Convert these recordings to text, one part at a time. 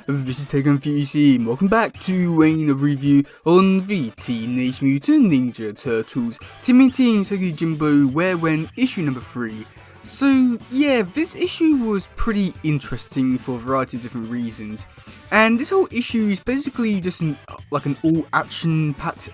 This is teddygaming, and welcome back to a review on the Teenage Mutant Ninja Turtles tmnt Usagi Yojimbo Where When issue number 3. So yeah, this issue was pretty interesting for a variety of different reasons, and this whole issue is basically just an all action packed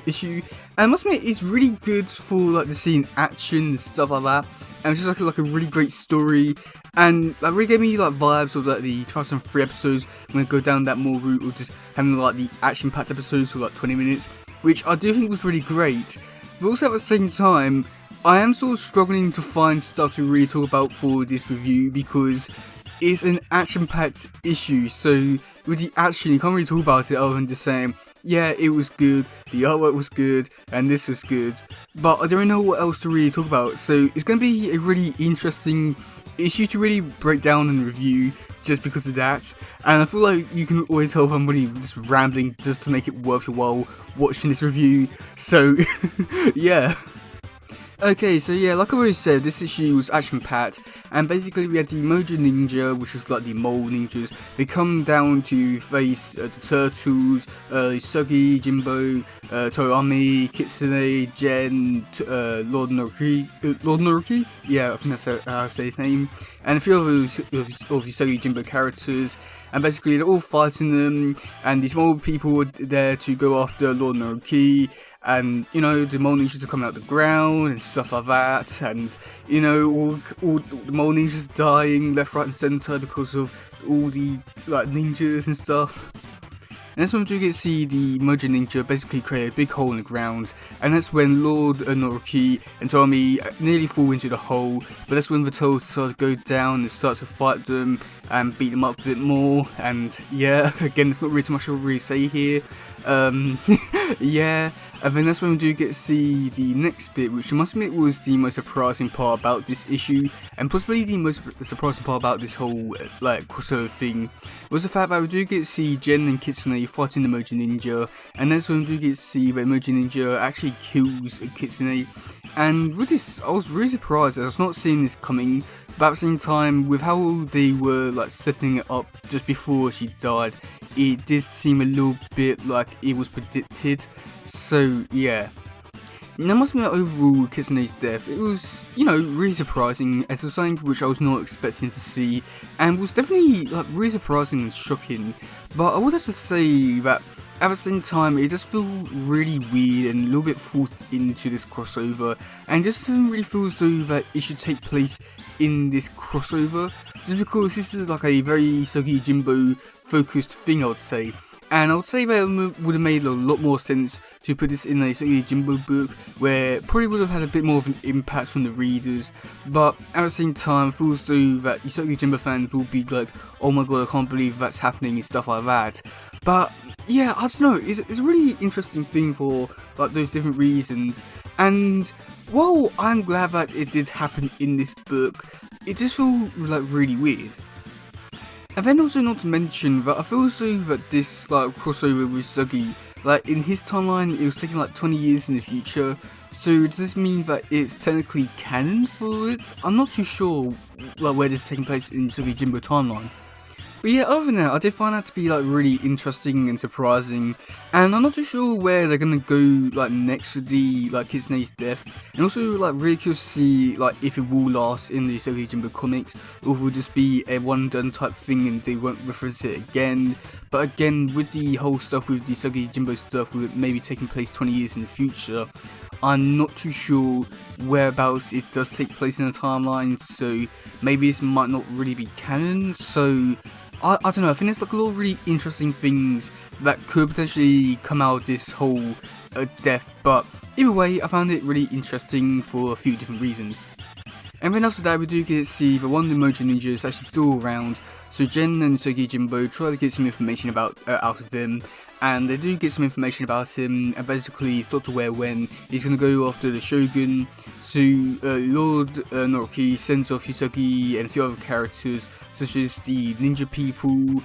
issue, and I must admit it's really good for like the scene action and stuff like that, and it's just like a really great story. And that really gave me like vibes of like the 2003 episodes. I'm gonna go down that more route of just having like the action-packed episodes for like 20 minutes, which I do think was really great. But also at the same time, I am sort of struggling to find stuff to really talk about for this review because it's an action-packed issue. So with the action, you can't really talk about it other than just saying, yeah, it was good, the artwork was good, and this was good. But I don't know what else to really talk about. So it's gonna be a really interesting issue to really break down and review just because of that, and I feel like you can always tell if I'm really just rambling just to make it worth your while watching this review, so yeah. Okay, so yeah, like I already said, this issue was action-packed, and basically we had the Mojo Ninja, which is like the mole ninjas. They come down to face the Turtles, Usagi Yojimbo, Toyoami, Kitsune, Gen, Lord Naruki, yeah, I think that's how I say his name, and a few other of Usagi Yojimbo characters, and basically they're all fighting them, and these mole people are there to go after Lord Naruki. And you know, the mole ninjas are coming out the ground and stuff like that, and you know, all the mole ninjas dying left, right, and centre because of all the like ninjas and stuff. And that's when we do get to see the Mojo Ninja basically create a big hole in the ground, and that's when Lord Naruki and Tommy nearly fall into the hole, but that's when the Turtles start to go down and start to fight them and beat them up a bit more. And yeah, again, there's not really too much to really say here. Yeah, and then that's when we do get to see the next bit, which I must admit was the most surprising part about this issue, and possibly the most surprising part about this whole like crossover thing, was the fact that we do get to see Gen and Kitsune fighting the Mojo Ninja, and that's when we do get to see that Mojo Ninja actually kills Kitsune. And with this, I was really surprised. I was not seeing this coming, but at the same time, with how they were like setting it up just before she died, it did seem a little bit like it was predicted. So yeah. Now, I must admit, overall, Kitsune's death, it was, you know, really surprising, as it was something which I was not expecting to see, and was definitely like really surprising and shocking. But I would have to say that at the same time, it does feel really weird and a little bit forced into this crossover, and just doesn't really feel as though that it should take place in this crossover, just because this is like a very Usagi Yojimbo focused thing, I would say. And I would say that it would have made a lot more sense to put this in a Usagi Yojimbo book, where it probably would have had a bit more of an impact on the readers, but at the same time, it feels though that Usagi Yojimbo fans will be like, oh my god, I can't believe that's happening and stuff like that. But yeah, I don't know, it's a really interesting thing for like those different reasons, and while I'm glad that it did happen in this book, it just feels like really weird. And then also not to mention that I feel as though that this like crossover with Usagi, like in his timeline, it was taking like 20 years in the future. So does this mean that it's technically canon for it? I'm not too sure like where this is taking place in Usagi Yojimbo timeline. But yeah, other than that, I did find that to be like really interesting and surprising, and I'm not too sure where they're gonna go like next with the like Kitsune's death, and also like really curious to see like if it will last in the Usagi Yojimbo comics, or if it will just be a one and done type thing and they won't reference it again. But again, with the whole stuff with the Usagi Yojimbo stuff, with it maybe taking place 20 years in the future, I'm not too sure whereabouts it does take place in the timeline, so maybe this might not really be canon. So I don't know, I think there's like a lot of really interesting things that could potentially come out of this whole death, but either way, I found it really interesting for a few different reasons. And then after that, we do get to see that one of the Mojo Ninjas is actually still around, so Gen and Usagi Yojimbo try to get some information out of him, and they do get some information about him, and basically it's Dr. When he's going to go after the Shogun. So Lord Naruki sends off Usagi and a few other characters, such as the ninja people,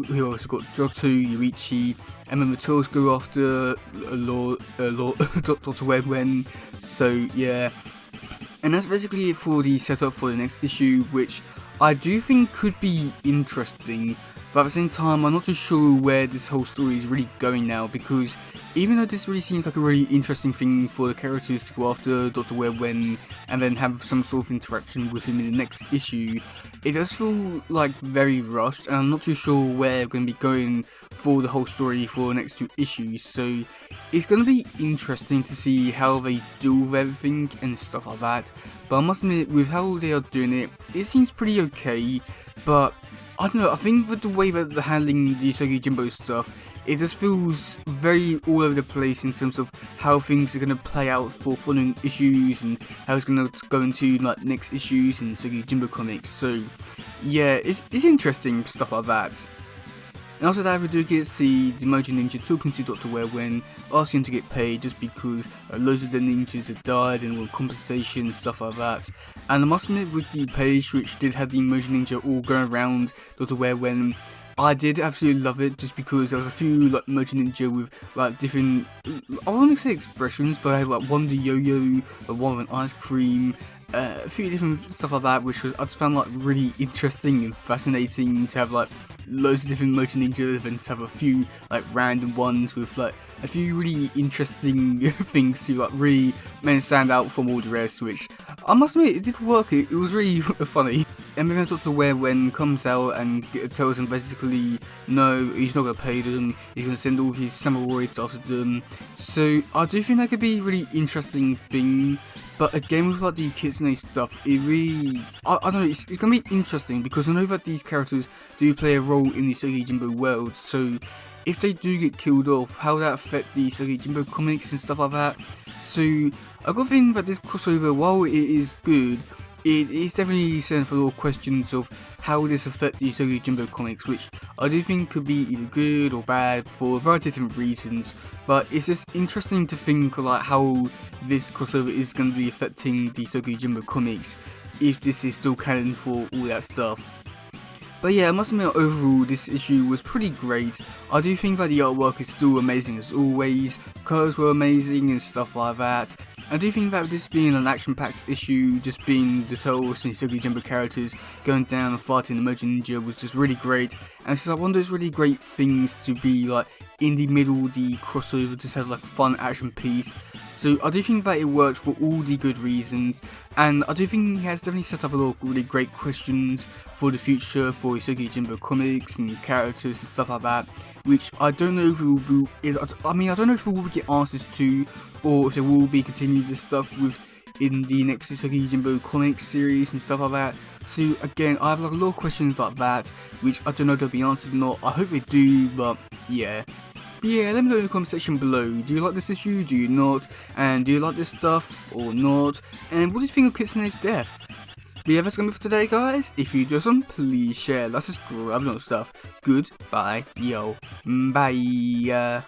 who also got Johto, Yuichi, and then the Turtles go after Dr. When. So yeah. And that's basically it for the setup for the next issue, which I do think could be interesting, but at the same time I'm not too sure where this whole story is really going now, because even though this really seems like a really interesting thing for the characters to go after Dr. When and then have some sort of interaction with him in the next issue, it does feel like very rushed, and I'm not too sure where we're going to be going for the whole story for the next 2 issues, so it's going to be interesting to see how they do with everything and stuff like that. But I must admit, with how they are doing it, it seems pretty okay, but I don't know, I think with the way that they're handling the Usagi Yojimbo stuff, it just feels very all over the place in terms of how things are going to play out for following issues and how it's going to go into like next issues in Usagi Yojimbo comics. So yeah, it's interesting stuff like that. And after that, we do get to see the Mojo Ninja talking to Dr. When, asking him to get paid just because loads of the ninjas have died and want compensation and stuff like that. And I must admit, with the page which did have the Mojo Ninja all going around Dr. When, I did absolutely love it, just because there was a few like Mojo Ninja with like different, I won't say expressions, but I had like one with the yo-yo, one with an ice cream, a few different stuff like that, which was, I just found like really interesting and fascinating to have like loads of different Mojo Ninjas and to have a few like random ones with like a few really interesting things to like really stand out from all the rest, which I must admit it did work. It was really funny. And then Dr. When comes out and tells him basically no, he's not going to pay them, he's going to send all his samuroids after them. So I do think that could be a really interesting thing. But again, with like the Kitsune stuff, it really, I don't know, it's going to be interesting, because I know that these characters do play a role in the Usagi Yojimbo world, so if they do get killed off, how would that affect the Usagi Yojimbo comics and stuff like that? So I got to think that this crossover, while it is good, it is definitely sending for a lot of questions of how will this affect the Usagi Yojimbo comics, which I do think could be either good or bad for a variety of different reasons. But it's just interesting to think like how this crossover is going to be affecting the Usagi Yojimbo comics, if this is still canon for all that stuff. But yeah, I must admit, overall this issue was pretty great. I do think that the artwork is still amazing as always, colours were amazing and stuff like that. I do think that with this being an action-packed issue, just being the Turtles and Usagi Yojimbo characters going down and fighting the Mojo Ninja was just really great. And it's just like one of those really great things to be like in the middle of the crossover, just have like a fun action piece. So I do think that it worked for all the good reasons, and I do think it has definitely set up a lot of really great questions for the future for Usagi Yojimbo comics and characters and stuff like that, which I don't know if we will be, I don't know if we will get answers to, or if there will be continued this stuff with in the next Usagi Yojimbo comics series and stuff like that. So again, I have like a lot of questions like that, which I don't know if they'll be answered or not. I hope they do, but yeah. But yeah, let me know in the comment section below. Do you like this issue? Do you not? And do you like this stuff or not? And what do you think of Kitsune's death? But yeah, that's gonna be for today, guys. If you do some, please share, like, subscribe, and all stuff. Goodbye, yo, bye.